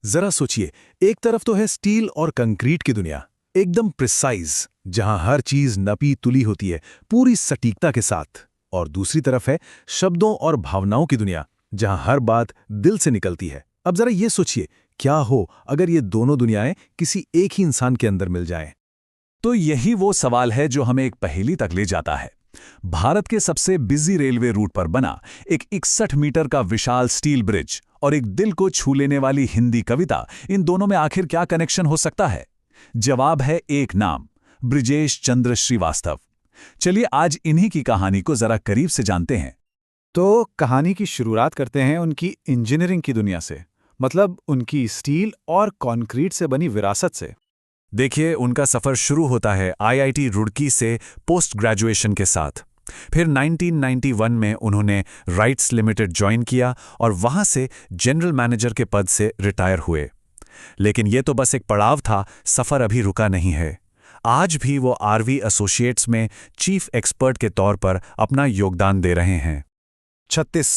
जरा सोचिए, एक तरफ तो है स्टील और कंक्रीट की दुनिया, एकदम प्रिसाइज, जहां हर चीज नपी तुली होती है, पूरी सटीकता के साथ। और दूसरी तरफ है शब्दों और भावनाओं की दुनिया, जहां हर बात दिल से निकलती है। अब जरा ये सोचिए, क्या हो अगर ये दोनों दुनियाएं किसी एक ही इंसान के अंदर मिल जाएं? तो यही वो सवाल है जो हमें एक पहेली तक ले जाता है। भारत के सबसे बिजी रेलवे रूट पर बना एक 61 मीटर का विशाल स्टील ब्रिज और एक दिल को छू लेने वाली हिंदी कविता, इन दोनों में आखिर क्या कनेक्शन हो सकता है? जवाब है एक नाम, ब्रिजेश चंद्र श्रीवास्तव। चलिए आज इन्हीं की कहानी को जरा करीब से जानते हैं। तो कहानी की शुरुआत करते हैं उनकी इंजीनियरिंग की दुनिया से, मतलब उनकी स्टील और कंक्रीट से बनी विरासत से। देखिए, उनका सफर शुरू होता है आईआईटी रुड़की से पोस्ट ग्रेजुएशन के साथ। फिर 1991 में उन्होंने राइट्स लिमिटेड ज्वाइन किया और वहां से जनरल मैनेजर के पद से रिटायर हुए। लेकिन ये तो बस एक पड़ाव था, सफर अभी रुका नहीं है। आज भी वो आरवी एसोसिएट्स में चीफ एक्सपर्ट के तौर पर अपना योगदान दे रहे हैं। 36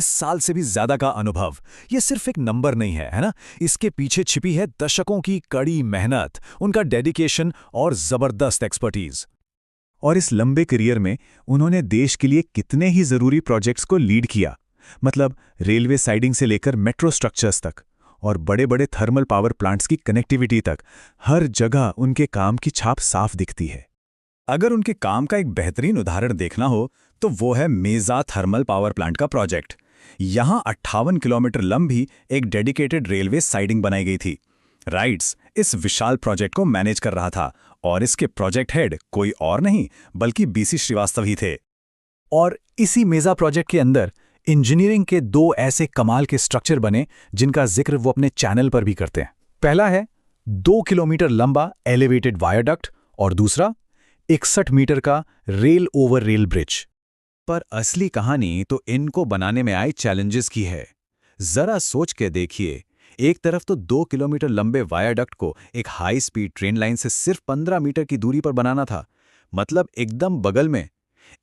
साल से भी ज्यादा का अनुभव, ये सिर्फ एक नंबर नहीं है ना? इसके पीछे छिपी है दशकों की कड़ी मेहनत, उनका डेडिकेशन और जबरदस्त एक्सपर्टीज। और इस लंबे करियर में उन्होंने देश के लिए कितने ही जरूरी प्रोजेक्ट्स को लीड किया, मतलब रेलवे साइडिंग से लेकर मेट्रो स्ट्रक्चर्स तक और बड़े बड़े थर्मल पावर प्लांट्स की कनेक्टिविटी तक, हर जगह उनके काम की छाप साफ दिखती है। अगर उनके काम का एक बेहतरीन उदाहरण देखना हो तो वो है मेजा थर्मल पावर प्लांट का प्रोजेक्ट। यहां 58 किलोमीटर लंबी एक डेडिकेटेड रेलवे साइडिंग बनाई गई थी। राइट्स इस विशाल प्रोजेक्ट को मैनेज कर रहा था और इसके प्रोजेक्ट हेड कोई और नहीं बल्कि बीसी श्रीवास्तव ही थे। और इसी मेजा प्रोजेक्ट के अंदर इंजीनियरिंग के दो ऐसे कमाल के स्ट्रक्चर बने जिनका जिक्र वो अपने चैनल पर भी करते हैं। पहला है 2 किलोमीटर लंबा एलिवेटेड वायाडक्ट और दूसरा 61 मीटर का रेल ओवर रेल ब्रिज। पर असली कहानी तो इनको बनाने में आए चैलेंजेस की है। जरा सोच के देखिए, एक तरफ तो 2 किलोमीटर लंबे वायाडक्ट को एक हाई स्पीड ट्रेन लाइन से सिर्फ 15 मीटर की दूरी पर बनाना था, मतलब एकदम बगल में।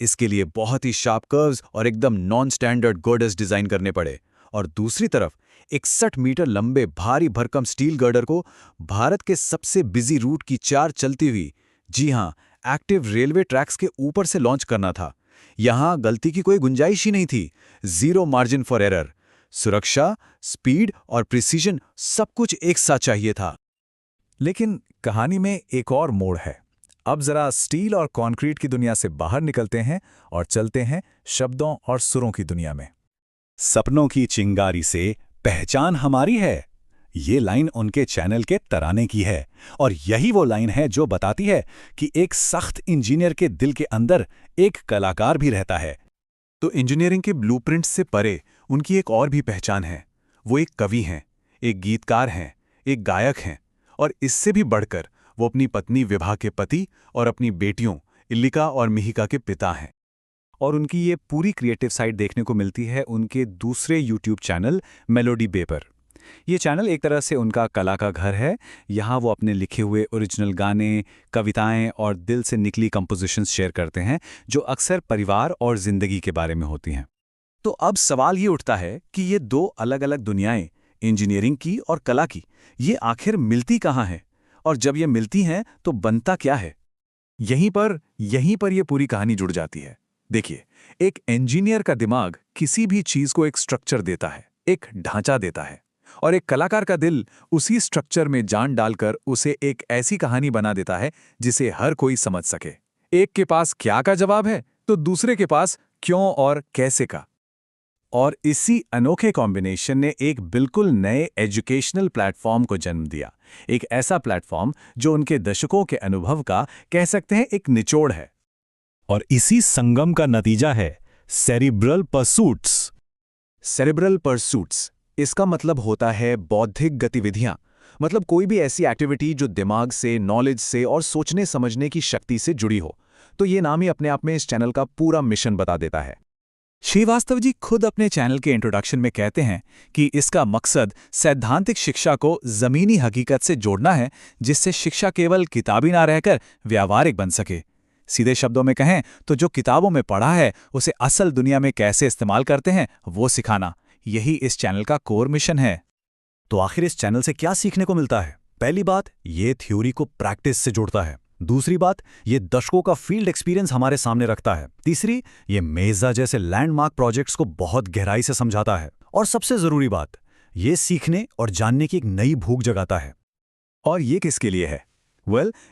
इसके लिए बहुत ही शार्प कर्व्स और एकदम नॉन स्टैंडर्ड गर्डर्स डिजाइन करने पड़े। और दूसरी तरफ 61 मीटर लंबे भारी भरकम स्टील गर्डर को भारत के सबसे बिजी रूट की 4 चलती हुई, जी हां, एक्टिव रेलवे ट्रैक्स के ऊपर से लॉन्च करना था। यहां गलती की कोई गुंजाइश ही नहीं थी, जीरो मार्जिन फॉर एरर। सुरक्षा, स्पीड और प्रिसीजन सब कुछ एक साथ चाहिए था। लेकिन कहानी में एक और मोड़ है। अब जरा स्टील और कंक्रीट की दुनिया से बाहर निकलते हैं और चलते हैं शब्दों और सुरों की दुनिया में। सपनों की चिंगारी से पहचान हमारी है, ये लाइन उनके चैनल के तराने की है। और यही वो लाइन है जो बताती है कि एक सख्त इंजीनियर के दिल के अंदर एक कलाकार भी रहता है। तो इंजीनियरिंग के ब्लूप्रिंट से परे उनकी एक और भी पहचान है। वो एक कवि हैं, एक गीतकार हैं, एक गायक हैं, और इससे भी बढ़कर वो अपनी पत्नी विभा के पति और अपनी बेटियों इल्लिका और मिहिका के पिता हैं। और उनकी ये पूरी क्रिएटिव साइड देखने को मिलती है उनके दूसरे यूट्यूब चैनल मेलोडी बे पर। ये चैनल एक तरह से उनका कला का घर है। यहाँ वो अपने लिखे हुए ओरिजिनल गाने, कविताएं और दिल से निकली कंपोजिशंस शेयर करते हैं, जो अक्सर परिवार और जिंदगी के बारे में होती हैं। तो अब सवाल ये उठता है कि ये दो अलग अलग दुनियाएं, इंजीनियरिंग की और कला की, ये आखिर मिलती कहाँ हैं? और जब ये मिलती हैं तो बनता क्या है? यहीं पर ये पूरी कहानी जुड़ जाती है। देखिए, एक इंजीनियर का दिमाग किसी भी चीज को एक स्ट्रक्चर देता है, एक ढांचा देता है, और एक कलाकार का दिल उसी स्ट्रक्चर में जान डालकर उसे एक ऐसी कहानी बना देता है जिसे हर कोई समझ सके। एक के पास क्या का जवाब है तो दूसरे के पास क्यों और कैसे का। और इसी अनोखे कॉम्बिनेशन ने एक बिल्कुल नए एजुकेशनल प्लेटफॉर्म को जन्म दिया। एक ऐसा प्लेटफॉर्म जो उनके दशकों के अनुभव का, कह सकते हैं, एक निचोड़ है। और इसी संगम का नतीजा है सेरिब्रल परसूट्स। सेरिब्रल परसूट्स, इसका मतलब होता है बौद्धिक गतिविधियां, मतलब कोई भी ऐसी एक्टिविटी जो दिमाग से, नॉलेज से और सोचने समझने की शक्ति से जुड़ी हो। तो ये नाम ही अपने आप में इस चैनल का पूरा मिशन बता देता है। श्रीवास्तव जी खुद अपने चैनल के इंट्रोडक्शन में कहते हैं कि इसका मकसद सैद्धांतिक शिक्षा को जमीनी हकीकत से जोड़ना है, जिससे शिक्षा केवल किताबी ना रहकर व्यावहारिक बन सके। सीधे शब्दों में कहें तो जो किताबों में पढ़ा है उसे असल दुनिया में कैसे इस्तेमाल करते हैं वो सिखाना, यही इस चैनल का कोर मिशन है। तो आखिर इस चैनल से क्या सीखने को मिलता है? पहली बात, ये थ्योरी को प्रैक्टिस से जोड़ता है। दूसरी बात, ये दशकों का फील्ड एक्सपीरियंस हमारे सामने रखता है। तीसरी, ये मेज़ा जैसे लैंडमार्क प्रोजेक्ट्स को बहुत गहराई से समझाता है। और सबसे जरूरी बात, ये सीखने और जानने की एक नई भूख जगाता है। और ये किसके लिए है?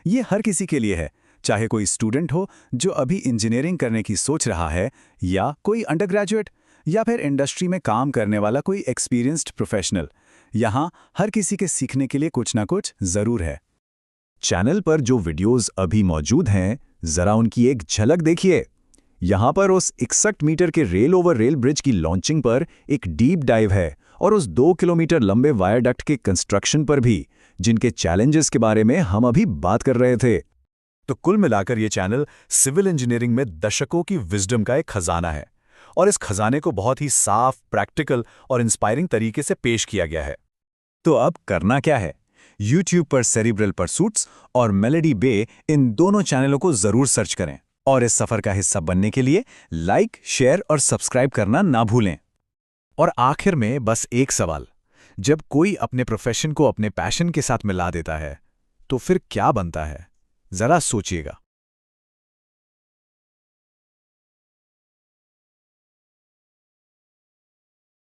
ये हर किसी के लिए है, चाहे कोई स्टूडेंट हो जो अभी इंजीनियरिंग करने की सोच रहा है, या कोई अंडरग्रेजुएट, या फिर इंडस्ट्री में काम करने वाला कोई एक्सपीरियंस्ड प्रोफेशनल। यहाँ हर किसी के सीखने के लिए कुछ ना कुछ जरूर है। चैनल पर जो वीडियोस अभी मौजूद हैं, जरा उनकी एक झलक देखिए। यहाँ पर उस 61 मीटर के रेल ओवर रेल ब्रिज की लॉन्चिंग पर एक डीप डाइव है, और उस 2 किलोमीटर लंबे वायरडक्ट के कंस्ट्रक्शन पर भी, जिनके चैलेंजेस के बारे में हम अभी बात कर रहे थे। तो कुल मिलाकर ये चैनल सिविल इंजीनियरिंग में दशकों की विजडम का एक खजाना है, और इस खजाने को बहुत ही साफ, प्रैक्टिकल और इंस्पायरिंग तरीके से पेश किया गया है। तो अब करना क्या है? YouTube पर सेरिब्रल परसूट्स और मेलोडी बे, इन दोनों चैनलों को जरूर सर्च करें, और इस सफर का हिस्सा बनने के लिए लाइक, शेयर और सब्सक्राइब करना ना भूलें। और आखिर में बस एक सवाल, जब कोई अपने प्रोफेशन को अपने पैशन के साथ मिला देता है, तो फिर क्या बनता है? जरा सोचिएगा।